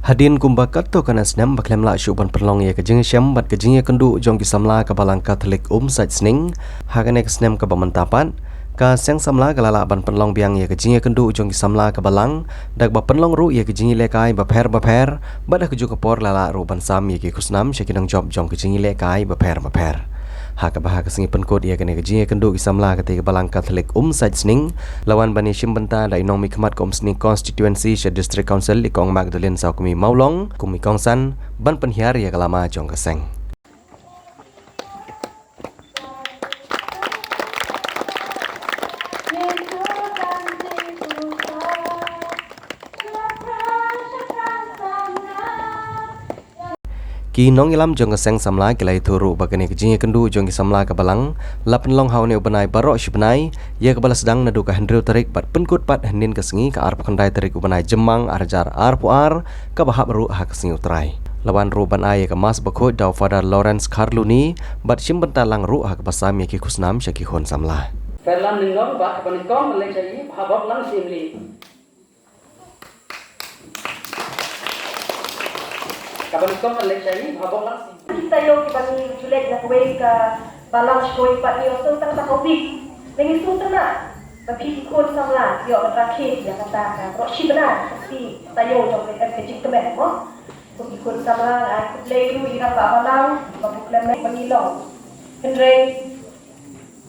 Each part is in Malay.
Hadin kumbakat to kana snam baklem la syuban perlong ya kejing syam bat kejing ya kendu jong ki samla ka balang Katolik sait sning hagane snam ka bamantapan ka seng samla galala ban perlong biang ya kejing ya kendu jong ki samla ka balang dak ba perlong ru ya kejing lekai ba pher bat keju ka por lala ru ban sam ya ki kusnam syakinang job jong kejing lekai ba pher haka bahaka singi penkod ia kene kejing kenduk isamla ketika balang Katolik sait sning lawan bani shimbenta da inong mikmat kom sning constituency sya district council di kong Magdalene sau kumi maulong kumi kongsan ban penhiar ya kalama jong keseng Ki nong ilam jong keseng samla kilai turu bagani kejing kendu jong samla ka balang lapen long hau ne ubanai barok shibnai ya kebala sedang nadu ka hendriu tarik bat penkut pat henin kesengi ka arp khandai tarik ubanai jemang arjar arpuar ka bahap ru ha kesengi utrai lawan ru ban ai ka mas bakho daw Father Lawrence Carluni bat shimbenta lang ru ha ka basam ya ki kusnam syaki hon samla Ferlan ningor ba ka panikong le chai habok lang simli Kapan kau melejari habang lang kita yung ibang julet na kuwait ka balang shkoi pat niyo so tang ta kopi nengi su tana tapi ikut samla yo terakhir ya kata ka ro shi benar kasi tayo jong le ka jik temen mo so ikut samla ai kut le lu ira pa balang ba buklan me panilong henre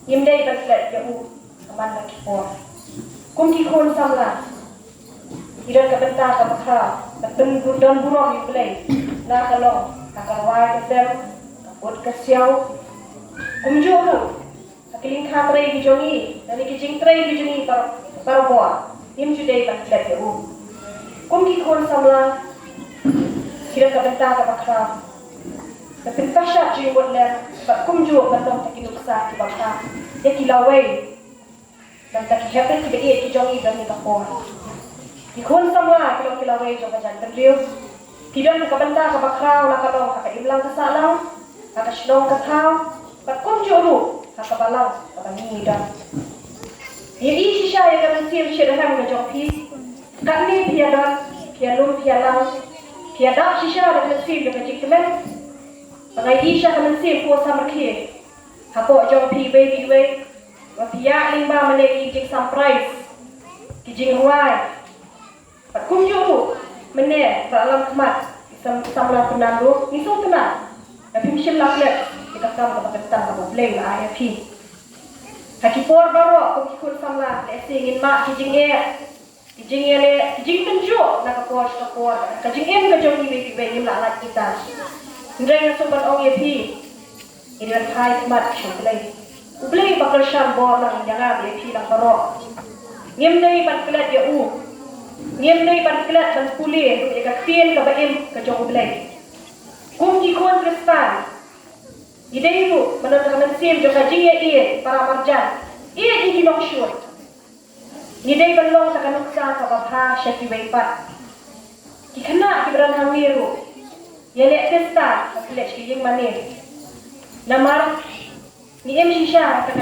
yimdei baslet ya u aman lagi por kum ki kon samla ira ka benta ka bakha dan gudon burong yu play na kalong kakalwai kesem kaput kesiau kumjuru akiling khatrai ki jongi dari ki jingtrai ki jongi par boa im judai pat let u kum ki khon samla kira ka benta ka bakra tapi pasha ji bot le pat kumju batong taki nuksa ki bakra ya ki lawai dan taki hepet ki be ki jongi dan ni ka por ki khon samla ki lawai jo ka jan trio Kidon ka benta ka bakraw la kalong ka imlang ka salang ka shlong ka thao pat kom joru ka balang ka banida Yedi shisha ya ka sir shira ham na jopi ka ni piadon pialum pialang piada shisha da sir ka jikmen pangai isha ka sir ko samarkhe ha ko jopi baby we wa pia limba mane ki jik surprise ki jing huai pat kom joru mene dalam kemat samla penandu itu kena tapi mesti laklet kita kam ka petang ka bleng la IFP haki por baro ko kikul samla le singin ma kijinge le kijing tenjo na ka por ka jingem ka jong ni be ni la lat kita ndreng so ban ong IFP ini kan hai kemat shublei ublei bakal sham bor na jangan IFP la baro ngem dei ban pelat ya u Ngiem nei ban klat ban kuliah ka tien ka baim ka jong blai. Kum ki kon kristan. Idei bu manon ka man sim jo ka jinge ie para marjan. Ie di long shur. Idei ban long ka kanuksa ka babha shaki weipat. Ki kana ki bran hamiru. Yele testa ka klet ki jing manin. Namar ni em shisha ka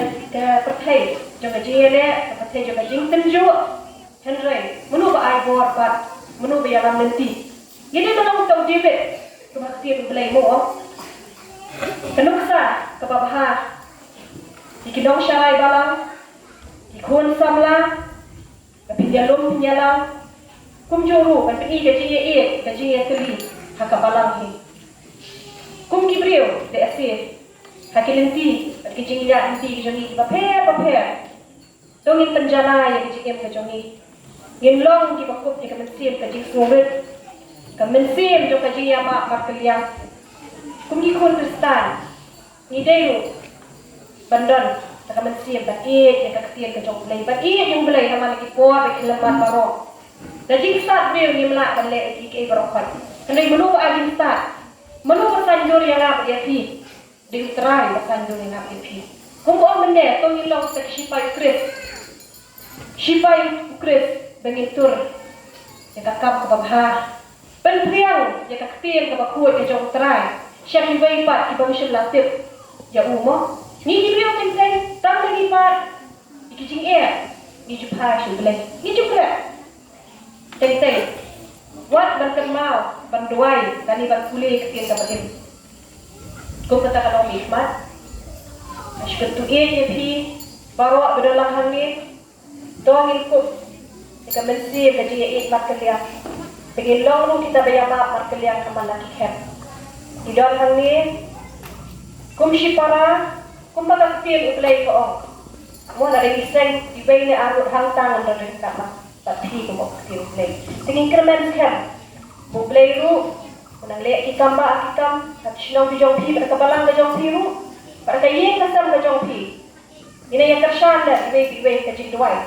perthai jo ka jele ka perthai jo ka jing tenjo. Henry, menu ba ai bor pat, menu ba yalam lenti. Jadi tolong tahu David, kebaktian belai mo. Kenuksa kebabaha, ikidong syarai balang, ikun samla, tapi jalum penyalang, kumjuru, kan pergi gaji teli, haka balang hi. Kum kibriu, de asir, haki lenti, kejing ya lenti jongi baper. Dongin penjana yang kejing kejongi. Yin long di bakut di kemensim ke jing surit kemensim jo ke jing yamak markeliang kum di kun kristan ni deyu bandon ke kemensim bat ye ke ketian ke jong belai bat ye jong belai nama lagi por ke lemat baro da jing start bel ni melak ban le ki ke barokhat kendai menu ba jing start menu bersanjur yang ngap dia pi di utrai bersanjur yang ngap dia pi kum bo mende to yin long ke shipai kris bengitur ya kakap ke babha penpriang ya kaktir ke bakut ya jong trai syam wei pat ki bamishin latip ya umo ni di brio teng tam lagi pat ikijing ni jupa shu belai ni juga teng Wat ban kenmal, ban duai, kani ban kuli ketin kapatin. Kum kata kalau hikmat. Asyik tu je pi, bawa bedalang hangit, doangin kup. Jika mensir gaji eit mat keliang. Begin long lu kita bayar maaf mat keliang kaman laki kem. Di dalam hangit, kum syipara, kum bakal ketin ublay koong. Mo na rin iseng, ibay ni arut hang tangan na rin kama. Tapi kum ketin ublay. Tingin kermen kem. Ublay ru, unang liat kikam ba akikam, at sinong di jong pi, pada kabalang na jong pi ru. Para kayeng kasam ka jong pi. Ina yang kersan na ibay ka jing duway.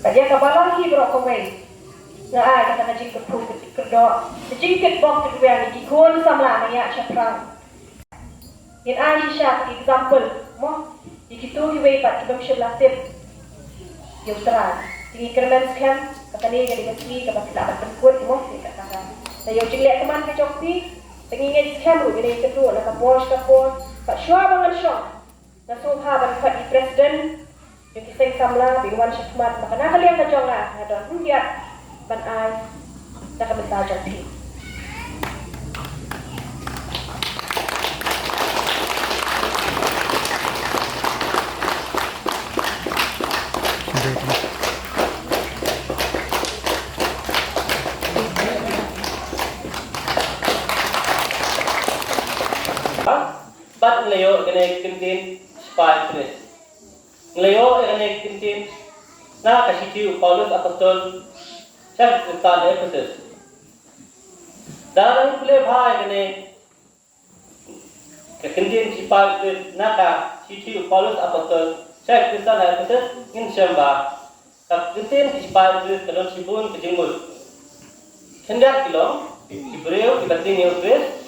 Kaya kabalang hi bro kaway. Nga ay kata ka jing kerpu kerdo. Ka jing kitbok keduyang ikikun samla maya siya prang. Yan ay siya example mo. Ikitu hiway pat ibang siya lasip. Yung terang. Tinggi kermen skem. Kata ni jadi kasih kabat sila berkut mo. Kata. Tayo jing liat teman ka jong pi. Pengingin skem ru jadi kedua nak kapos. Pak Syua bangan syok. Nasuha ban Pak di Presiden. Yung kiseng samla, binuan syakmat. Maka nakaliang ka jong lah. Nadon hundiat. Ban ay. Nakabenta jong pi. Bat ngelayo kena kintin spy tulis. Ngelayo kena kintin na kasih Paulus apostol cak tentang Efesus. Dalam kuliah bahaya kena kintin spy tulis na kasih Paulus apostol cak tentang Efesus in syamba. Kintin spy tulis dalam sibun kejengul. Hendak kilo Ibreu dibatin Eucharist,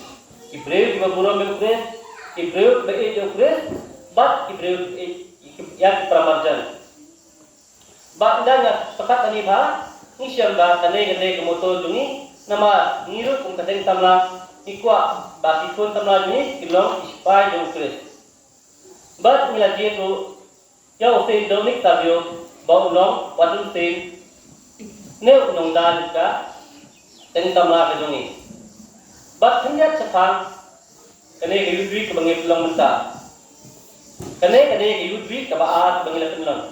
Ibreu dibaburam Eucharist. Ibreu be Eucharist, bat Ibreu yang pramarjan. Bat danya sekat ani ba, ni syamba kane kemoto jungi nama niru kum kateng tamla ikwa basipun tamla jungi kilong ispai Eucharist. Bat milaji tu ya usin donik tabio bau long wadun sin ne unong dan ka teng tamla jungi. Bat hendak sekang kene ke yudwi ke bangi pulang mentah. Kene ke yudwi ke baat bangi lakan lang.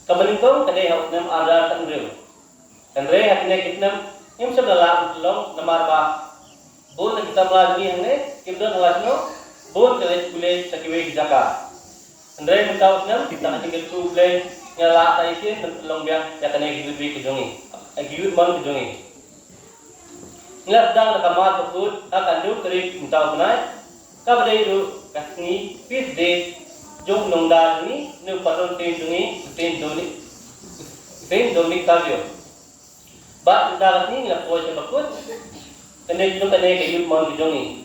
Kamalingkong kene haus nam ada kan rew. Kan re hakne kitnam im sabdala long namar ba. Bon kita melajuni hangne kibdan halasno bon kene kule sakiwe jaka. Andre mentaus nam kita tinggal tu kule nyala taikin long biang ya kene yudwi ke jongi. Yud man ke jongi. Ngat dang nakamat betul akan du keri mentau benai. Kabadai itu kasih feast day jom nongda ini nu patron ten doni kabio. Ba nongda ini nggak boleh sebabut. Kene jom kene kayu mau dijongi.